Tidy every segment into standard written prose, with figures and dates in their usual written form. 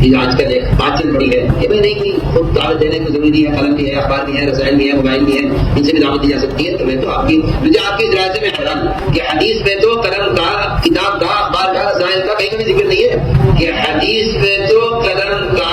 یہ آج کل ایک بات چل پڑی ہے کہ بھائی نہیں خود دعوت دینے کو ضروری ہے، قلم بھی ہے، اخبار بھی ہے، رسائل بھی ہے، موبائل بھی ہے، ان سے بھی دعوت دی جا سکتی ہے. تو میں تو آپ کی اس رائے میں حیران کہ حدیث میں تو قلم کا، کتاب کا، اخبار کا، رسائل کا کہیں بھی ذکر نہیں ہے. کہ حدیث میں تو قلم کا،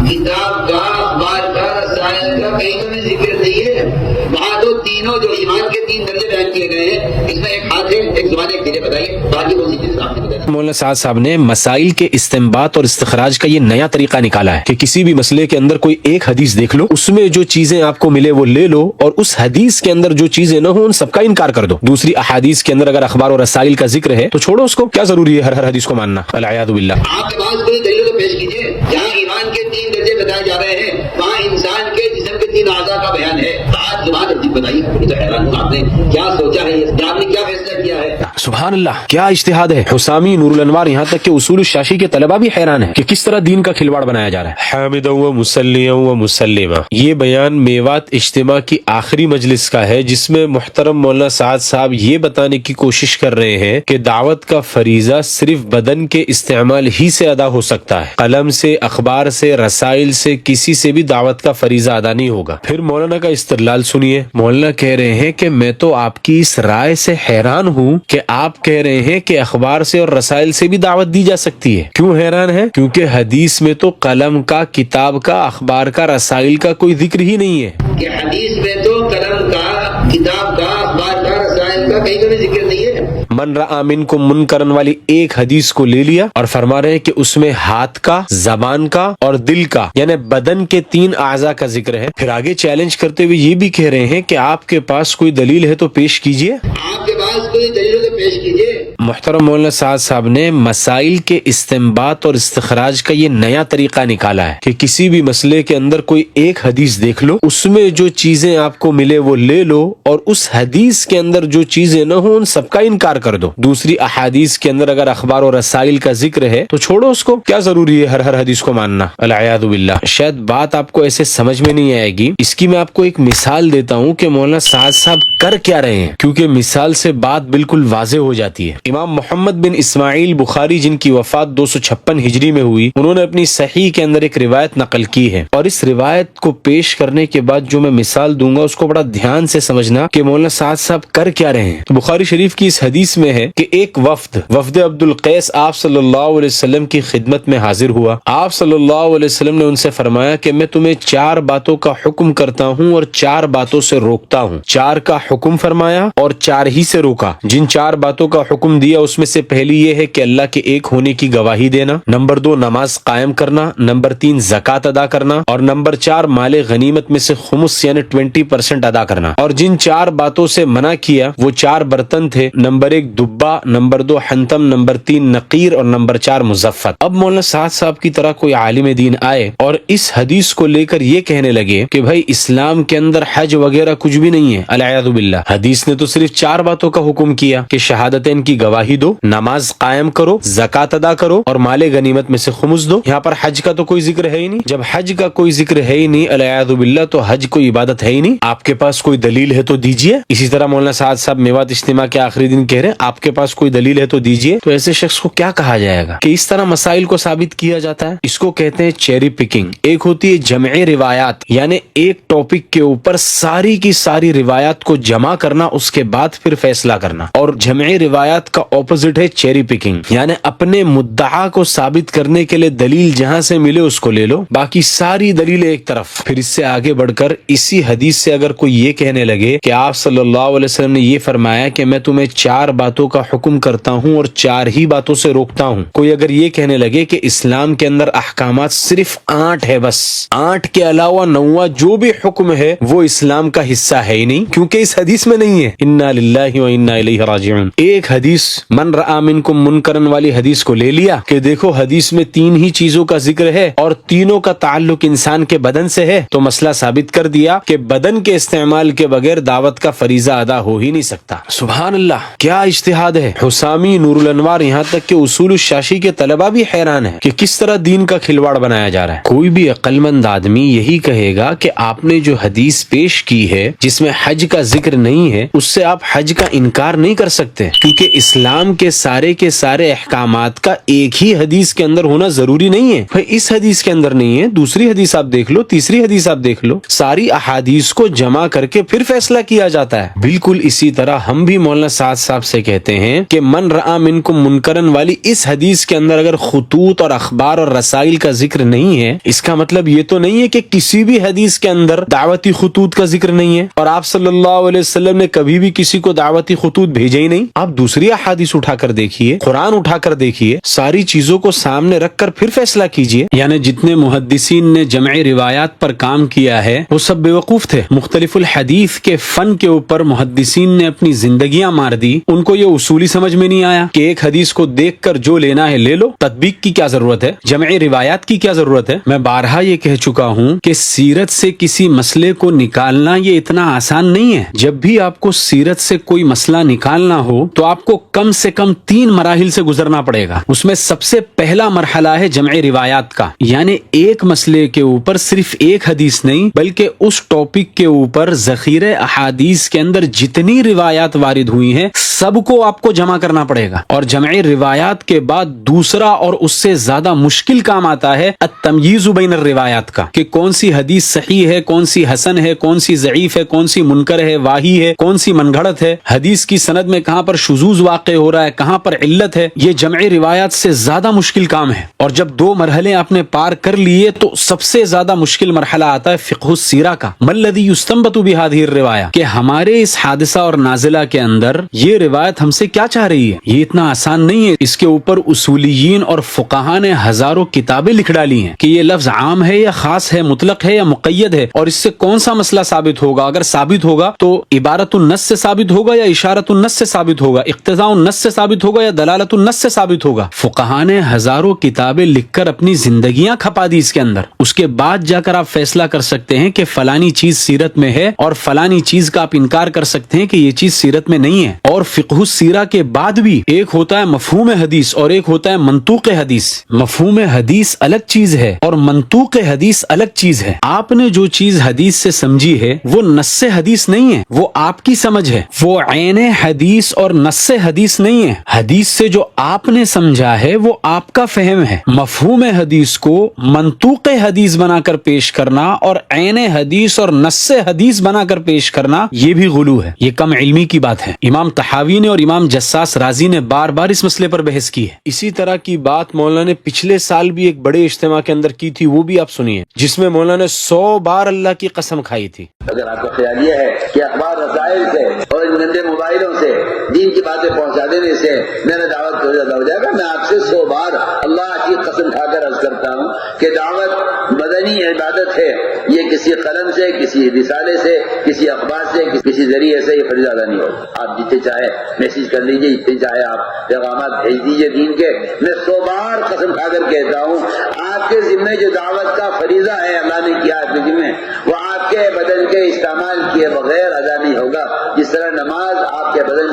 کتاب کا، اخبار کا، رسائل کا کہیں بھی ذکر نہیں ہے. وہاں تو تینوں جو ایمان کے 3 درجے بیان کیے گئے ہیں، اس میں ایک ہاتھ ہے، ایک زبان ہے، ایک دل ہے. بتائیے باقی کون سی چیز آپ نے بتایا؟ مولانا سعد صاحب نے مسائل کے استنباط اور استخراج کا یہ نیا طریقہ نکالا ہے کہ کسی بھی مسئلے کے اندر کوئی ایک حدیث دیکھ لو، اس میں جو چیزیں آپ کو ملے وہ لے لو، اور اس حدیث کے اندر جو چیزیں نہ ہوں ان سب کا انکار کر دو. دوسری احادیث کے اندر اگر اخبار اور رسائل کا ذکر ہے تو چھوڑو اس کو، کیا ضروری ہے ہر حدیث کو ماننا؟ والعیاذ باللہ. آپ کے پاس کوئی دلیل تو پیش کیجیے. جہاں ایمان کے 3 درجے بتائے جا رہے ہیں وہاں انسان کے جسم کے 3 اعضاء کا بیان ہے. آج زبان ترتیب بتائیے. مجھے تو حیران ہوں آپ نے کیا سوچا ہے، آپ نے کیا فیصلہ کیا ہے؟ سبحان اللہ، کیا اجتہاد ہے. حسامی، نور الانوار، یہاں تک کہ اصول الشاشی کے طلبہ بھی حیران ہیں کہ کس طرح دین کا کھلواڑ بنایا جا رہا ہے. حامدا و مسلیا و مسلمہ. یہ بیان میوات اجتماع کی آخری مجلس کا ہے جس میں محترم مولانا سعد صاحب یہ بتانے کی کوشش کر رہے ہیں کہ دعوت کا فریضہ صرف بدن کے استعمال ہی سے ادا ہو سکتا ہے، قلم سے، اخبار سے، رسائل سے کسی سے بھی دعوت کا فریضہ ادا نہیں ہوگا. پھر مولانا کا استدلال سنیے. مولانا کہہ رہے ہیں کہ میں تو آپ کی اس رائے سے حیران ہوں کہ آپ کہہ رہے ہیں کہ اخبار سے اور رسائل سے بھی دعوت دی جا سکتی ہے. کیوں حیران ہے؟ کیونکہ حدیث میں تو قلم کا، کتاب کا، اخبار کا، رسائل کا کوئی ذکر ہی نہیں ہے. کہ حدیث میں تو قلم کا، کتاب کا، اخبار کا، رسائل کا کہیں بھی ذکر نہیں ہے. من رأى منکم منکرا والی ایک حدیث کو لے لیا اور فرما رہے ہیں کہ اس میں ہاتھ کا، زبان کا اور دل کا یعنی بدن کے 3 اعضاء کا ذکر ہے. پھر آگے چیلنج کرتے ہوئے یہ بھی کہہ رہے ہیں کہ آپ کے پاس کوئی دلیل ہے تو پیش کیجئے. آپ کے پاس کوئی دلیل ہے تو پیش کیجئے. محترم مولانا سعد صاحب نے مسائل کے استنباط اور استخراج کا یہ نیا طریقہ نکالا ہے کہ کسی بھی مسئلے کے اندر کوئی ایک حدیث دیکھ لو، اس میں جو چیزیں آپ کو ملے وہ لے لو، اور اس حدیث کے اندر جو چیزیں نہ ہوں ان سب کا انکار کر دو. دوسری احادیث کے اندر اگر اخبار اور رسائل کا ذکر ہے تو چھوڑو اس کو، کیا ضروری ہے ہر حدیث کو ماننا؟ والعیاذ باللہ. شاید بات آپ کو ایسے سمجھ میں نہیں آئے گی. اس کی میں آپ کو ایک مثال دیتا ہوں کہ مولانا سعد صاحب کر کیا رہے ہیں، کیونکہ مثال سے بات بالکل واضح ہو جاتی ہے. امام محمد بن اسماعیل بخاری جن کی وفات 256 ہجری میں ہوئی، انہوں نے اپنی صحیح کے اندر ایک روایت نقل کی ہے، اور اس روایت کو پیش کرنے کے بعد جو میں مثال دوں گا اس کو بڑا دھیان سے سمجھنا کہ مولانا سعد صاحب کر کیا رہے ہیں. بخاری شریف کی اس حدیث میں ہے کہ ایک وفد عبد القیس آپ صلی اللہ علیہ وسلم کی خدمت میں حاضر ہوا. آپ صلی اللہ علیہ وسلم نے ان سے فرمایا کہ میں تمہیں 4 باتوں کا حکم کرتا ہوں اور 4 باتوں سے روکتا ہوں. 4 کا حکم فرمایا اور 4 ہی سے روکا. جن 4 باتوں کا حکم دیا اس میں سے پہلی یہ ہے کہ اللہ کے ایک ہونے کی گواہی دینا، نمبر 2 نماز قائم کرنا، نمبر 3 زکوٰۃ ادا کرنا، اور نمبر 4 مال غنیمت میں سے خمس یعنی 20% ادا کرنا. اور جن 4 باتوں سے منع کیا وہ 4 برتن تھے، نمبر 1 دبا، نمبر 2 حنتم، نمبر 3 نقیر، اور نمبر 4 مزفت. اب مولانا سعد صاحب کی طرح کوئی عالم دین آئے اور اس حدیث کو لے کر یہ کہنے لگے کہ بھائی اسلام کے اندر حج وغیرہ کچھ بھی نہیں ہے. العیاذ باللہ. حدیث نے تو صرف 4 باتوں کا حکم کیا کہ شہادتین کی گواہی دو، نماز قائم کرو، زکوٰۃ ادا کرو، اور مال غنیمت میں سے خمس دو. یہاں پر حج کا تو کوئی ذکر ہے ہی نہیں. جب حج کا کوئی ذکر ہے ہی نہیں العیاذ باللہ تو حج کوئی عبادت ہے ہی نہیں. آپ کے پاس کوئی دلیل ہے تو دیجئے. اسی طرح مولانا سعد صاحب میوات اجتماع کے آخری دن کہہ رہے ہیں آپ کے پاس کوئی دلیل ہے تو دیجئے. تو ایسے شخص کو کیا کہا جائے گا کہ اس طرح مسائل کو ثابت کیا جاتا ہے؟ اس کو کہتے ہیں چیری پکنگ. ایک ہوتی ہے جمع روایات، یعنی ایک ٹاپک کے اوپر ساری کی ساری روایات کو جمع کرنا، اس کے بعد پھر فیصلہ کرنا. اور جمع روایات کا اپوزٹ ہے چیری پکنگ، یعنی اپنے مدعا کو ثابت کرنے کے لیے دلیل جہاں سے ملے اس کو لے لو، باقی ساری دلیلیں ایک طرف. پھر اس سے آگے بڑھ کر اسی حدیث سے اگر کوئی یہ کہنے لگے کہ آپ صلی اللہ علیہ وسلم نے یہ فرمایا کہ میں تمہیں 4 باتوں کا حکم کرتا ہوں اور 4 ہی باتوں سے روکتا ہوں. کوئی اگر یہ کہنے لگے کہ اسلام کے اندر احکامات صرف 8 ہے، بس 8 کے علاوہ 9 جو بھی حکم ہے وہ اسلام کا حصہ ہے ہی نہیں، کیونکہ اس حدیث میں نہیں ہے. انا للہ و انا الیہ راجعون. ایک حدیث من رأى منکم منکرا والی حدیث کو لے لیا کہ دیکھو حدیث میں 3 ہی چیزوں کا ذکر ہے اور تینوں کا تعلق انسان کے بدن سے ہے، تو مسئلہ ثابت کر دیا کہ بدن کے استعمال کے بغیر دعوت کا فریضہ ادا ہو ہی نہیں سکتا. سبحان اللہ، کیا اجتہاد ہے. حسامی، نور الانوار، یہاں تک کہ اصول الشاشی کے طلبہ بھی حیران ہیں کہ کس طرح دین کا کھلواڑ بنایا جا رہا ہے. کوئی بھی عقل مند آدمی یہی کہے گا کہ آپ نے جو حدیث پیش کی ہے جس میں حج کا ذکر نہیں ہے، اس سے آپ حج کا انکار نہیں کر سکتے، کیونکہ اسلام کے سارے احکامات کا ایک ہی حدیث کے اندر ہونا ضروری نہیں ہے. بھائی اس حدیث کے اندر نہیں ہے، دوسری حدیث آپ دیکھ لو، تیسری حدیث آپ دیکھ لو، ساری احادیث کو جمع کر کے پھر فیصلہ کیا جاتا ہے. بالکل اسی طرح ہم بھی مولانا سعد صاحب سے کہتے ہیں کہ من رأى منکم منکرن والی اس حدیث کے اندر اگر خطوط اور اخبار اور رسائل کا ذکر نہیں ہے، اس کا مطلب یہ تو نہیں ہے کہ کسی بھی حدیث کے اندر دعوتی خطوط کا ذکر نہیں ہے اور آپ صلی اللہ علیہ وسلم نے کبھی بھی کسی کو دعوتی خطوط بھیجے ہی نہیں. آپ دوسری احادیث اٹھا کر دیکھیے، قرآن اٹھا کر دیکھیے، ساری چیزوں کو سامنے رکھ کر پھر فیصلہ کیجیے. یعنی جتنے محدثین نے جمع روایات پر کام کیا ہے وہ سب بیوقوف تھے. مختلف الحدیث کے فن کے اوپر محدثین نے اپنی زندگیاں مار دی. ان کو یہ اصولی سمجھ میں نہیں آیا کہ ایک حدیث کو دیکھ کر جو لینا ہے لے لو، تطبیق کی کیا ضرورت ہے، جمع روایات کی کیا ضرورت ہے. میں بارہا یہ کہہ چکا ہوں کہ سیرت سے کسی مسئلے کو نکالنا یہ اتنا آسان نہیں ہے. جب بھی آپ کو سیرت سے کوئی مسئلہ نکالنا ہو تو آپ کو کم سے کم 3 مراحل سے گزرنا پڑے گا. اس میں سب سے پہلا مرحلہ ہے جمع روایات کا، یعنی ایک مسئلے کے اوپر صرف ایک حدیث نہیں بلکہ اس ٹاپک کے اوپر ذخیرہ احادیث کے اندر جتنی روایات وارد ہوئی ہیں سب کو آپ کو جمع کرنا پڑے گا. اور جمع روایات کے بعد دوسرا اور اس سے زیادہ مشکل کام آتا ہے التمییز بین الروایات کا، کہ کون سی حدیث صحیح ہے، کون سی حسن ہے، کون سی ضعیف ہے، کون سی منکر ہے، واہی ہے، کون سی من گھڑت ہے، حدیث کی سند میں کہاں پر شذوذ واقع ہو رہا ہے، کہاں پر علت ہے. یہ جمع روایات سے زیادہ مشکل کام ہے. اور جب 2 مرحلے آپ نے پار کر لیے تو سب سے زیادہ مشکل مرحلہ آتا ہے فقہ السیرہ کا. ما الذی یستنبط بهذه الروایہ، کہ ہمارے اس حادثہ اور نازلہ کے اندر یہ روایت ہم سے کیا چاہ رہی ہے. یہ اتنا آسان نہیں ہے. اس کے اوپر اصولیین اور فقہاء نے ہزاروں کتابیں لکھ ڈالی ہیں کہ یہ لفظ عام ہے یا خاص ہے، مطلق ہے یا مقید ہے، اور اس سے کون سا مسئلہ ثابت ہوگا. اگر ثابت ہوگا تو عبارت النص سے ثابت ہوگا یا اشارت النص سے ثابت ہوگا، اقتضاء النص سے ثابت ہوگا یا دلالت النص سے ثابت ہوگا. فقہاء نے ہزاروں کتابیں لکھ کر اپنی زندگیاں کھپا دی اس کے اندر. اس کے بعد جا کر آپ فیصلہ کر سکتے ہیں کہ فلانی چیز سیرت میں ہے اور فلانی چیز کا آپ انکار کر سکتے ہیں کہ یہ چیز سیرت میں نہیں ہے. اور فقہ السیرہ کے بعد بھی ایک ہوتا ہے مفہوم حدیث اور ایک ہوتا ہے منطوق حدیث. مفہوم حدیث الگ چیز ہے اور منطوق حدیث الگ چیز ہے. آپ نے جو چیز حدیث سے سمجھی ہے وہ نص حدیث نہیں ہے، وہ آپ کی سمجھ ہے. وہ عین حدیث اور نص حدیث نہیں ہے. حدیث سے جو آپ نے سمجھا ہے وہ آپ کا فہم ہے. مفہوم حدیث کو منطوق حدیث بنا کر پیش کرنا اور عین حدیث اور نص حدیث بنا کر پیش کرنا یہ بھی غلو ہے، یہ کم علمی کی بات ہے. امام طحاوی نے اور امام جساس رازی نے بار بار اس مسئلے پر بحث کی ہے. اسی طرح کی بات مولانا نے پچھلے سال بھی ایک بڑے اجتماع کے اندر کی تھی، وہ بھی آپ سنیے، جس میں مولانا نے 100 بار اللہ کی قسم کھائی تھی. اگر آپ کا خیال یہ ہے کہ اخبار رسائل سے اور ان گندے موبائلوں سے دین کی باتیں پہنچا دینے سے میرا دعوت ہو جائے گا، میں آپ سے 100 بار اللہ کی قسم کھا کر عرض کرتا ہوں کہ دعوت مدنی عبادت ہے. یہ کسی قلم سے، کسی رسالے سے، کسی اخبار سے، کسی ذریعے سے یہ فریضہ ادا نہیں ہوگا. آپ جتنے چاہے میسج کر لیجیے، جتنے چاہے آپ پیغامات بھیج دیجیے دین کے. میں 100 بار قسم کھا کر کہتا ہوں آپ کے ذمے جو دعوت کا فریضہ ہے اللہ نے کیا آپ کے ذمے، وہ آپ کے بدن کے استعمال کیے بغیر ادا نہیں ہوگا. جس طرح نماز آپ کے بدن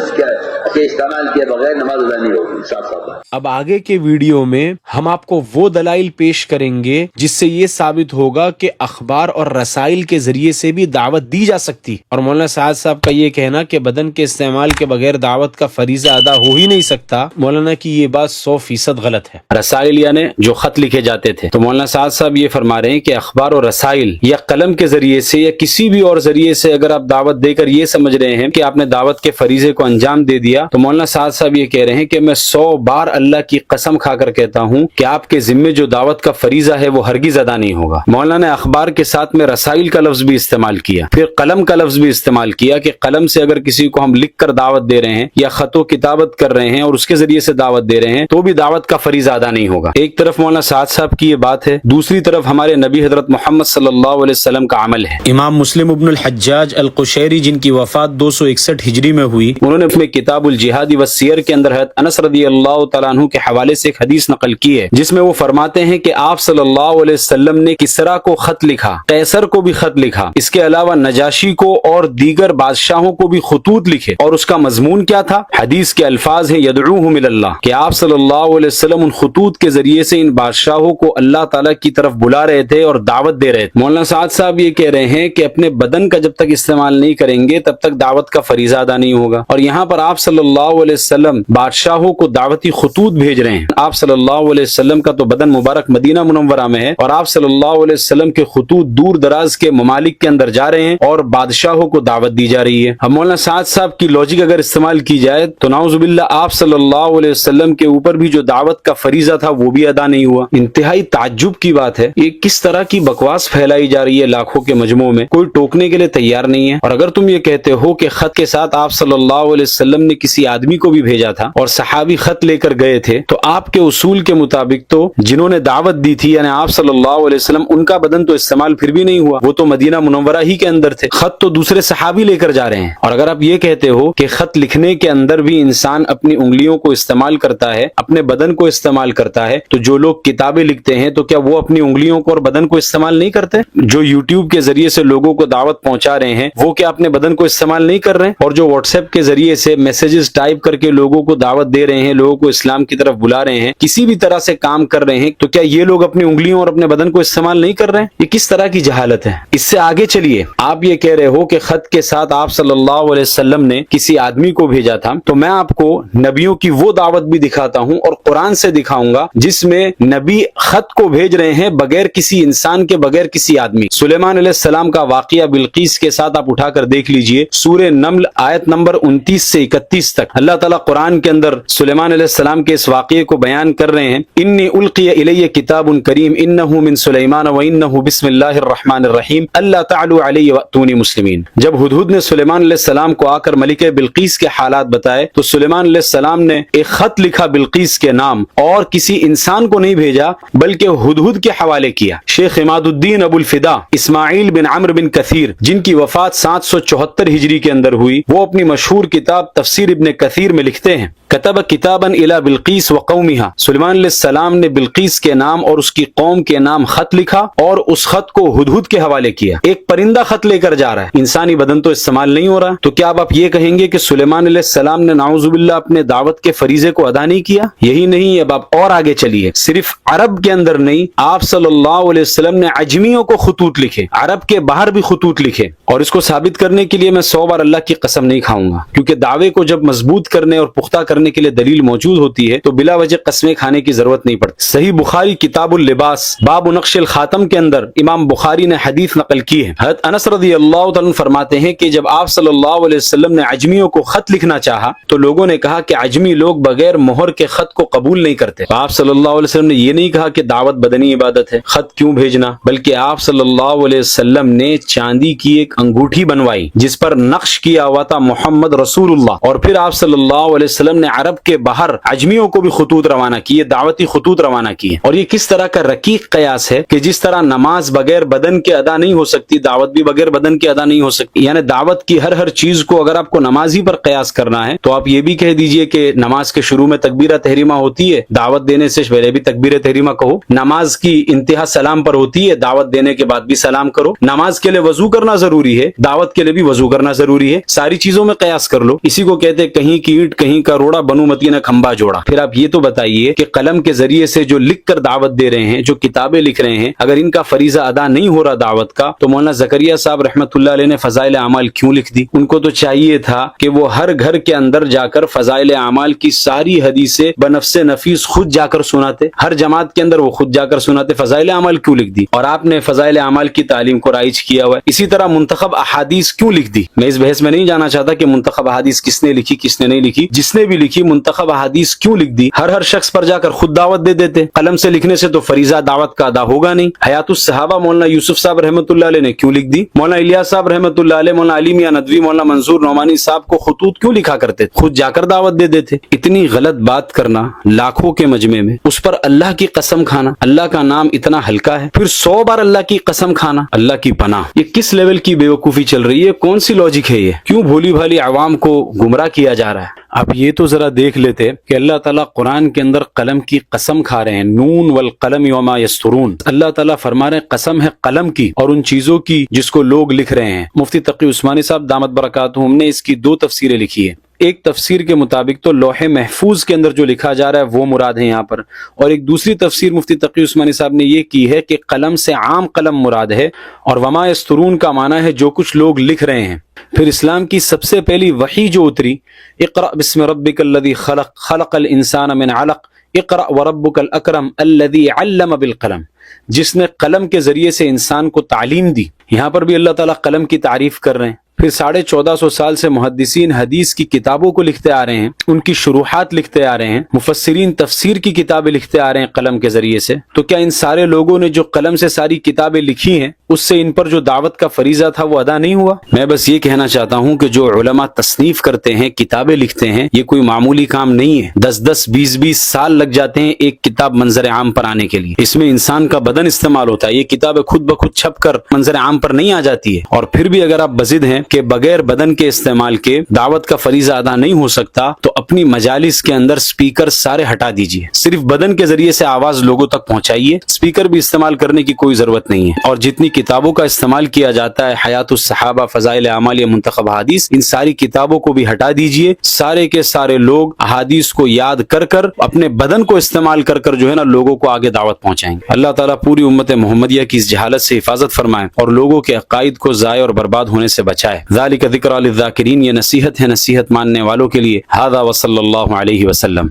کے استعمال کیے بغیر نماز ادا نہیں ہوگی. صاف صاف. اب آگے کے ویڈیو میں ہم آپ کو وہ دلائل پیش کریں گے جس سے یہ ثابت ہوگا کہ اخبار اور رسائل کے ذریعے سے بھی دعوت دی جا سکتی. اور مولانا سعد صاحب کا یہ کہنا کہ بدن کے استعمال کے بغیر دعوت کا فریضہ ادا ہو ہی نہیں سکتا، مولانا کی یہ بات 100% غلط ہے. رسائل یعنی جو خط لکھے جاتے تھے، تو مولانا سعد صاحب یہ فرما رہے ہیں کہ اخبار اور رسائل یا قلم کے ذریعے سے یا کسی بھی اور ذریعے سے اگر آپ دعوت دے کر یہ سمجھ رہے ہیں کہ آپ نے دعوت کے فریضے کو انجام دے دیا، تو مولانا سعد صاحب یہ کہہ رہے ہیں کہ میں 100 بار اللہ کی قسم کھا کر کہتا ہوں کہ آپ کے ذمے جو دعوت کا فریضہ ہے وہ ہرگز ادا نہیں ہوگا. مولانا نے اخبار کے ساتھ میں رسائل کا لفظ بھی استعمال کیا، پھر قلم کا لفظ بھی استعمال کیا کہ قلم سے اگر کسی کو ہم لکھ کر دعوت دے رہے ہیں یا خط و کتابت کر رہے ہیں اور اس کے ذریعے سے دعوت دے رہے ہیں تو بھی دعوت کا فریضہ ادا نہیں ہوگا. ایک طرف مولانا سعد صاحب کی یہ بات ہے، دوسری طرف ہمارے نبی حضرت محمد صلی اللہ علیہ وسلم کا عمل ہے. امام مسلم ابن الحجاج القشیری جن کی وفات 261 ہجری میں ہوئی۔ انہوں نے اپنے کتاب الجہاد والسیر کے اندر حضرت انس رضی اللہ تعالیٰ عنہ کے حوالے سے ایک حدیث نقل کی ہے، جس میں وہ فرماتے ہیں کہ آپ صلی اللہ علیہ وسلم نے کسرا کو خط لکھا، قیصر کو بھی خط لکھا، اس کے علاوہ نجاشی کو اور دیگر بادشاہوں کو بھی خطوط لکھے۔ اور اس کا مضمون کیا تھا؟ حدیث کے الفاظ ہیں یدعوہم الی اللہ، کہ آپ صلی اللہ علیہ وسلم ان خطوط کے ذریعے سے ان بادشاہوں کو اللہ تعالیٰ کی طرف بلا رہے تھے اور دعوت دے رہے تھے۔ مولانا سعد صاحب یہ کہہ رہے ہیں کہ اپنے بدن کا جب تک استعمال نہیں کریں گے تب تک دعوت کا فریضہ ادا نہیں ہوگا، اور یہاں پر آپ صلی اللہ علیہ وسلم بادشاہوں کو دعوتی خطوط بھیج رہے ہیں۔ آپ صلی اللہ علیہ وسلم کا تو بدن مبارک مدینہ منورہ میں ہے، اور آپ صلی اللہ علیہ وسلم کے خطوط دور دراز کے ممالک کے اندر جا رہے ہیں اور بادشاہوں کو دعوت دی جا رہی ہے۔ اب مولانا سعد صاحب کی لوجک اگر استعمال کی جائے تو نعوذ باللہ آپ صلی اللہ علیہ وسلم کے اوپر بھی جو دعوت کا فریضہ تھا وہ بھی ادا نہیں ہوا۔ انتہائی تعجب کی بات ہے، یہ کس طرح کی بکواس پھیلائی جا رہی ہے لاکھوں کے مجموع میں، کوئی ٹوکنے کے لیے تیار نہیں ہے۔ اور اگر تم یہ کہتے ہو کہ خط کے ساتھ آپ صلی اللہ علیہ وسلم نے کسی آدمی کو بھی بھیجا تھا اور صحابی خط لے کر گئے تھے، تو آپ کے اصول کے مطابق تو جنہوں نے دعوت دی تھی یعنی آپ صلی اللہ علیہ وسلم، ان کا بدن تو استعمال پھر بھی نہیں ہوا، وہ تو مدینہ منورہ ہی کے اندر تھے، خط تو دوسرے صحابی لے کر جا رہے ہیں۔ اور اگر آپ یہ کہتے ہو کہ خط لکھنے کے اندر بھی انسان اپنی انگلیوں کو استعمال کرتا ہے، اپنے بدن کو استعمال کرتا ہے، تو جو لوگ کتابیں لکھتے ہیں تو کیا وہ اپنی انگلیوں کو اور بدن کو استعمال نہیں کرتے؟ جو یوٹیوب کے ذریعے سے لوگوں کو دعوت پہنچا رہے ہیں وہ کیا اپنے بدن کو استعمال نہیں کر رہے ہیں؟ اور جو واٹس ایپ کے ذریعے سے میسیجز ٹائپ کر کے لوگوں کو دعوت دے رہے ہیں، لوگوں کو اسلام کی طرف بلا رہے ہیں، کسی بھی طرح سے کام کر رہے ہیں، تو کیا یہ لوگ اپنی انگلیوں اور اپنے بدن کو استعمال نہیں کر رہے ہیں؟ یہ کس طرح کی جہالت ہے؟ اس سے آگے چلیے، آپ یہ کہہ رہے ہو کہ خط کے ساتھ آپ صلی اللہ علیہ وسلم نے کسی آدمی کو بھیجا تھا، تو میں آپ کو نبیوں کی وہ دعوت بھی دکھاتا ہوں اور قرآن سے دکھاؤں گا جس میں نبی خط کو بھیج رہے ہیں بغیر کسی انسان کے، بغیر کسی آدمی۔ سلیمان علیہ السلام کا واقعہ بلقیس کے ساتھ آپ اٹھا کر دیکھ لیجئے، سورہ نمل آیت نمبر 29 سے 31 تک اللہ تعالیٰ قرآن کے اندر سلیمان علیہ السلام کے اس واقعے کو بیان کر رہے ہیں۔ انی القی الی کتاب کریم انہ من سلیمان وانہ بسم اللہ الرحمن الرحیم اللہ تعلوا علی واتونی مسلمین۔ جب ہدہد نے سلیمان علیہ السلام کو آ کر ملکہ بلقیس کے حالات بتائے تو سلیمان علیہ السلام نے ایک خط لکھا بلقیس کے نام، اور کسی انسان کو نہیں بھیجا بلکہ ہدہد کے حوالے کیا۔ شیخ عماد الدین ابو الفدا اسماعیل بن عمرو بن کثیر، جن کی وفات 774 ہجری کے اندر ہوئی، وہ اپنی مشہور کتاب تفسیر ابن کثیر میں لکھتے ہیں کتب کتابا الی بلقیس وقومها، سلیمان علیہ السلام نے بلقیس کے نام اور اس کی قوم کے نام خط لکھا اور اس خط کو ہدہد کے حوالے کیا۔ ایک پرندہ خط لے کر جا رہا ہے، انسانی بدن تو استعمال نہیں ہو رہا، تو کیا آپ یہ کہیں گے کہ سلیمان علیہ السلام نے نعوذ باللہ اپنے دعوت کے فریضے کو ادا نہیں کیا؟ یہی نہیں، اب آپ اور آگے چلیے، صرف عرب کے اندر نہیں، آپ صلی اللہ علیہ وسلم نے عجمیوں کو خطوط لکھے، عرب کے باہر بھی خطوط لکھے، اور اس کو ثابت کرنے کے لیے میں 100 بار اللہ کی قسم نہیں کھاؤں گا، کیونکہ دعوے کو جب مضبوط کرنے اور پختہ کرنے کے لیے دلیل موجود ہوتی ہے تو بلا وجہ قسمیں کھانے کی ضرورت نہیں پڑتی۔ صحیح بخاری کتاب اللباس باب نقش الخاتم کے اندر امام بخاری نے حدیث نقل کی ہے، حضرت انس رضی اللہ تعالیٰ عنہ فرماتے ہیں کہ جب آپ صلی اللہ علیہ وسلم نے عجمیوں کو خط لکھنا چاہا تو لوگوں نے کہا کہ عجمی لوگ بغیر مہر کے خط کو قبول نہیں کرتے۔ آپ صلی اللہ علیہ وسلم نے یہ نہیں کہا کہ دعوت بدنی عبادت ہے، خط کیوں بھیجنا، بلکہ آپ صلی اللہ علیہ وسلم نے چاندی کی ایک انگوٹھی بنوائی جس پر نقش کیا ہوا تھا محمد رسول اللہ، اور پھر آپ صلی اللہ علیہ وسلم نے عرب کے باہر عجمیوں کو بھی خطوط روانہ کیے، دعوتی خطوط روانہ کیے۔ اور یہ کس طرح کا رقیق قیاس ہے کہ جس طرح نماز بغیر بدن کے ادا نہیں ہو سکتی، دعوت بھی بغیر بدن کے ادا نہیں ہو سکتی، یعنی دعوت کی ہر چیز کو اگر آپ کو نماز ہی پر قیاس کرنا ہے تو آپ یہ بھی کہہ دیجئے کہ نماز کے شروع میں تکبیرہ تحریمہ ہوتی ہے، دعوت دینے سے پہلے بھی تکبیرہ تحریمہ کہو، نماز کی انتہا سلام پر ہوتی ہے، دعوت دینے کے بعد بھی سلام کرو، نماز کے لیے وضو کرنا ضروری ہے، دعوت کے لیے بھی وضو کرنا ضروری ہے، ساری چیزوں میں قیاس کر لو۔ اسی کو کہتے ہیں کہیں کی اینٹ کہیں کا روڑا، بنو متی نے کھمبا جوڑا۔ پھر آپ یہ تو بتائیے کہ قلم کے ذریعے سے جو لکھ کر دعوت دے رہے ہیں، جو کتابیں لکھ رہے ہیں، اگر ان کا فریضہ ادا نہیں ہو رہا دعوت کا، تو مولانا زکریا صاحب رحمۃ اللہ علیہ نے فضائل اعمال کیوں لکھ دی؟ ان کو تو چاہیے تھا کہ وہ ہر گھر کے اندر جا کر فضائل اعمال کی ساری حدیثیں بنفس نفیس خود جا کر سناتے، ہر جماعت کے اندر وہ خود جا کر سناتے، فضائل اعمال کیوں لکھ دی؟ اور آپ نے فضائل اعمال کی تعلیم کو رائج کیا ہوا ہے۔ اسی طرح منتخب احادیث کیوں لکھ دی؟ میں اس بحث میں نہیں جانا چاہتا کہ منتخب احادیث کس نے لکھی کس نے نہیں لکھی، جس نے بھی لکھی منتخب احادیث کیوں لکھ دی؟ ہر شخص پر جا کر خود دعوت دے دیتے، قلم سے لکھنے سے تو فریضہ دعوت کا ادا ہوگا نہیں۔ حیات الصحابہ مولانا یوسف صاحب رحمۃ اللہ علیہ نے کیوں لکھ دی؟ مولانا الیاس صاحب رحمۃ اللہ علیہ، مولانا علی میاں ندوی، مولانا منظور نعمانی صاحب کو خطوط کیوں لکھا کرتے؟ خود جا کر دعوت دے دیتے۔ اتنی غلط بات کرنا لاکھوں کے مجمع میں، اس پر اللہ کی قسم کھانا، اللہ کا نام اتنا ہلکا ہے، پھر 100 بار اللہ کی قسم کھانا، اللہ کی پناہ، یہ کس لیول کی بیوقوفی چل رہی ہے؟ کون سی لاجک ہے ہے یہ؟ کیوں بھولی بھالی عوام کو گمراہ کیا جا رہا ہے؟ اب یہ تو ذرا دیکھ لیتے کہ اللہ تعالیٰ قرآن کے اندر قلم کی قسم کھا رہے ہیں، نون والقلم وما یسطرون۔ اللہ تعالیٰ فرما رہے ہیں قسم ہے قلم کی اور ان چیزوں کی جس کو لوگ لکھ رہے ہیں۔ مفتی تقی عثمانی صاحب دامت برکاتہم نے اس کی 2 تفسیریں لکھی ہیں۔ ایک تفسیر کے مطابق تو لوح محفوظ کے اندر جو لکھا جا رہا ہے وہ مراد ہے یہاں پر، اور ایک دوسری تفسیر مفتی تقی عثمانی صاحب نے یہ کی ہے کہ قلم سے عام قلم مراد ہے، اور وما یسترون کا معنی ہے جو کچھ لوگ لکھ رہے ہیں۔ پھر اسلام کی سب سے پہلی وحی جو اتری، اقرأ بسم ربک الذی خلق خلق الانسان من علق اقرأ وربک الاکرم الذی علم بالقلم، جس نے قلم کے ذریعے سے انسان کو تعلیم دی۔ یہاں پر بھی اللہ تعالیٰ قلم کی تعریف کر رہے ہیں۔ پھر 1450 سال سے محدثین حدیث کی کتابوں کو لکھتے آ رہے ہیں، ان کی شروحات لکھتے آ رہے ہیں، مفسرین تفسیر کی کتابیں لکھتے آ رہے ہیں قلم کے ذریعے سے۔ تو کیا ان سارے لوگوں نے جو قلم سے ساری کتابیں لکھی ہیں اس سے ان پر جو دعوت کا فریضہ تھا وہ ادا نہیں ہوا؟ میں بس یہ کہنا چاہتا ہوں کہ جو علماء تصنیف کرتے ہیں، کتابیں لکھتے ہیں، یہ کوئی معمولی کام نہیں ہے۔ 10 20 سال لگ جاتے ہیں ایک کتاب منظر عام پر آنے کے لیے۔ اس میں انسان کا بدن استعمال ہوتا ہے، یہ کتابیں خود بخود چھپ کر منظر عام پر نہیں آ جاتی ہے۔ اور پھر بھی اگر آپ بضد ہیں کہ بغیر بدن کے استعمال کے دعوت کا فریضہ ادا نہیں ہو سکتا، تو اپنی مجالس کے اندر سپیکر سارے ہٹا دیجئے، صرف بدن کے ذریعے سے آواز لوگوں تک پہنچائیے، سپیکر بھی استعمال کرنے کی کوئی ضرورت نہیں ہے۔ اور جتنی کتابوں کا استعمال کیا جاتا ہے، حیات الصحابہ، فضائل اعمال یا منتخب احادیث، ان ساری کتابوں کو بھی ہٹا دیجئے۔ سارے کے سارے لوگ احادیث کو یاد کر کر اپنے بدن کو استعمال کر کر جو ہے نا لوگوں کو آگے دعوت پہنچائیں گے۔ اللہ تعالیٰ پوری امت محمدیہ کی اس جہالت سے حفاظت فرمائے اور لوگوں کے عقائد کو ضائع اور برباد ہونے سے بچائے۔ ذالک ذکر للذاکرین، یہ نصیحت ہے نصیحت ماننے والوں کے لیے۔ ھذا وصلی اللہ علیہ وسلم۔